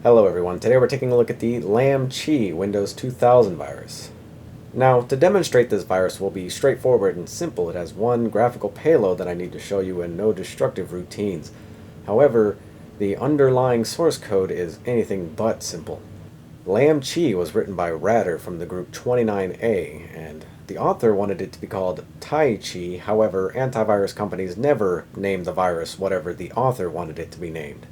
Hello everyone, today we're taking a look at the Lamchi Windows 2000 virus. Now, to demonstrate this virus will be straightforward and simple. It has one graphical payload that I need to show you and no destructive routines. However, the underlying source code is anything but simple. Lamchi was written by Ratter from the group 29A, and the author wanted it to be called Tai Chi. However, antivirus companies never name the virus whatever the author wanted it to be named.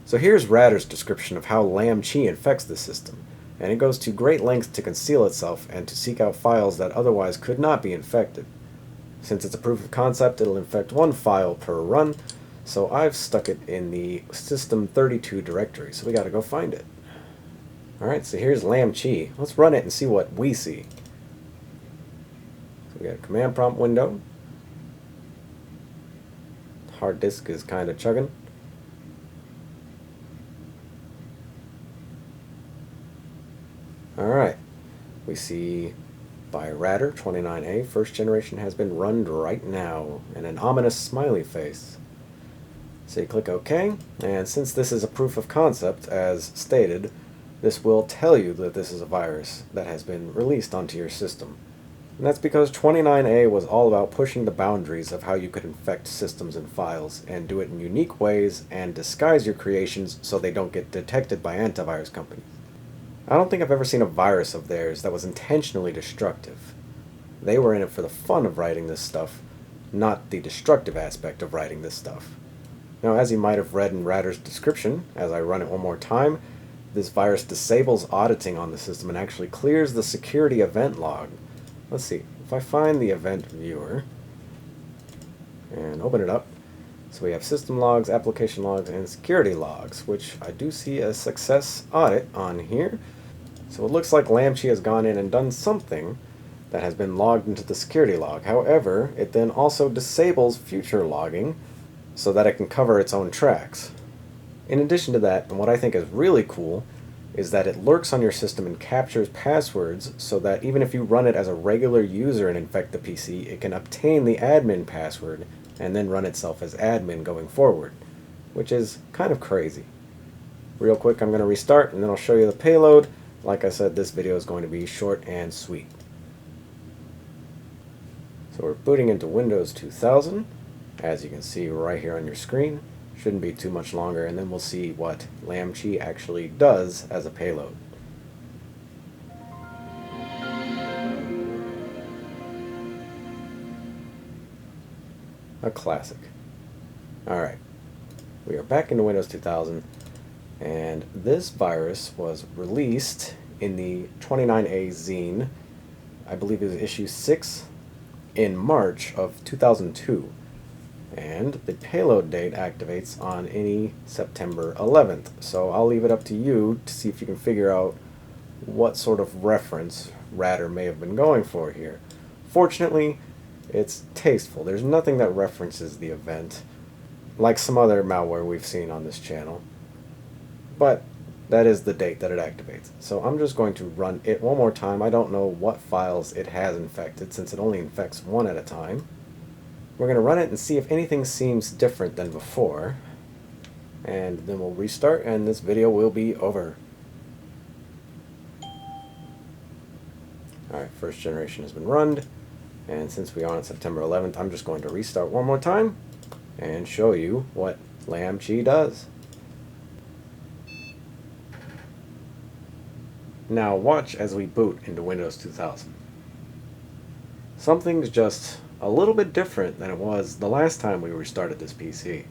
So here's Ratter's description of how Lamchi infects the system, and it goes to great lengths to conceal itself and to seek out files that otherwise could not be infected. Since it's a proof of concept, it'll infect one file per run, so I've stuck it in the system32 directory, so we gotta go find it. Alright, so here's Lamchi. Let's run it and see what we see. So we got a command prompt window. Hard disk is kinda chugging. Alright, we see by Ratter 29A, first generation has been run right now, and an ominous smiley face. So you click OK, and since this is a proof of concept, as stated, this will tell you that this is a virus that has been released onto your system. And that's because 29A was all about pushing the boundaries of how you could infect systems and files, and do it in unique ways, and disguise your creations so they don't get detected by antivirus companies. I don't think I've ever seen a virus of theirs that was intentionally destructive. They were in it for the fun of writing this stuff, not the destructive aspect of writing this stuff. Now, as you might have read in Ratter's description, as I run it one more time, this virus disables auditing on the system and actually clears the security event log. Let's see, if I find the event viewer and open it up, so we have system logs, application logs, and security logs, which I do see a success audit on here. So it looks like Lamchi has gone in and done something that has been logged into the security log. However, it then also disables future logging so that it can cover its own tracks. In addition to that, and what I think is really cool, is that it lurks on your system and captures passwords so that even if you run it as a regular user and infect the PC, it can obtain the admin password and then run itself as admin going forward, which is kind of crazy. Real quick, I'm going to restart and then I'll show you the payload. Like I said, this video is going to be short and sweet. So we're booting into Windows 2000, as you can see right here on your screen. Shouldn't be too much longer, and then we'll see what Lamchi actually does as a payload. A classic. Alright, we are back into Windows 2000, and this virus was released in the 29A zine, I believe it was issue 6, in March of 2002. And the payload date activates on any September 11th. So I'll leave it up to you to see if you can figure out what sort of reference Ratter may have been going for here. Fortunately, it's tasteful. There's nothing that references the event, like some other malware we've seen on this channel. But that is the date that it activates. So I'm just going to run it one more time. I don't know what files it has infected, since it only infects one at a time. We're going to run it and see if anything seems different than before. And then we'll restart and this video will be over. Alright, first generation has been run. And since we are on September 11th, I'm just going to restart one more time and show you what Lamchi does. Now watch as we boot into Windows 2000. Something's just a little bit different than it was the last time we restarted this PC.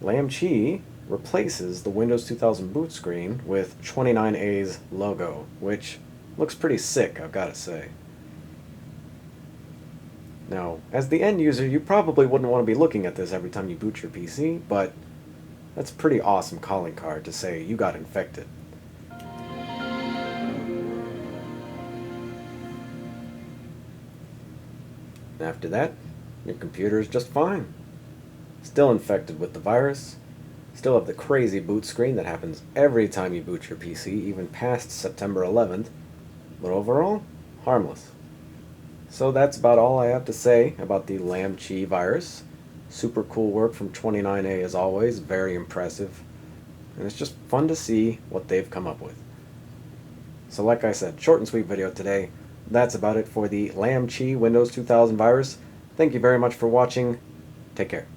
Lamchi replaces the Windows 2000 boot screen with 29A's logo, which looks pretty sick, I've got to say. Now, as the end user, you probably wouldn't want to be looking at this every time you boot your PC, but that's a pretty awesome calling card to say you got infected. After that, your computer is just fine. Still infected with the virus, still have the crazy boot screen that happens every time you boot your PC, even past September 11th, but overall, harmless. So that's about all I have to say about the Lamchi virus. Super cool work from 29A as always, very impressive. and it's just fun to see what they've come up with. So like I said, short and sweet video today. That's about it for the Lamchi Windows 2000 virus. Thank you very much for watching. Take care.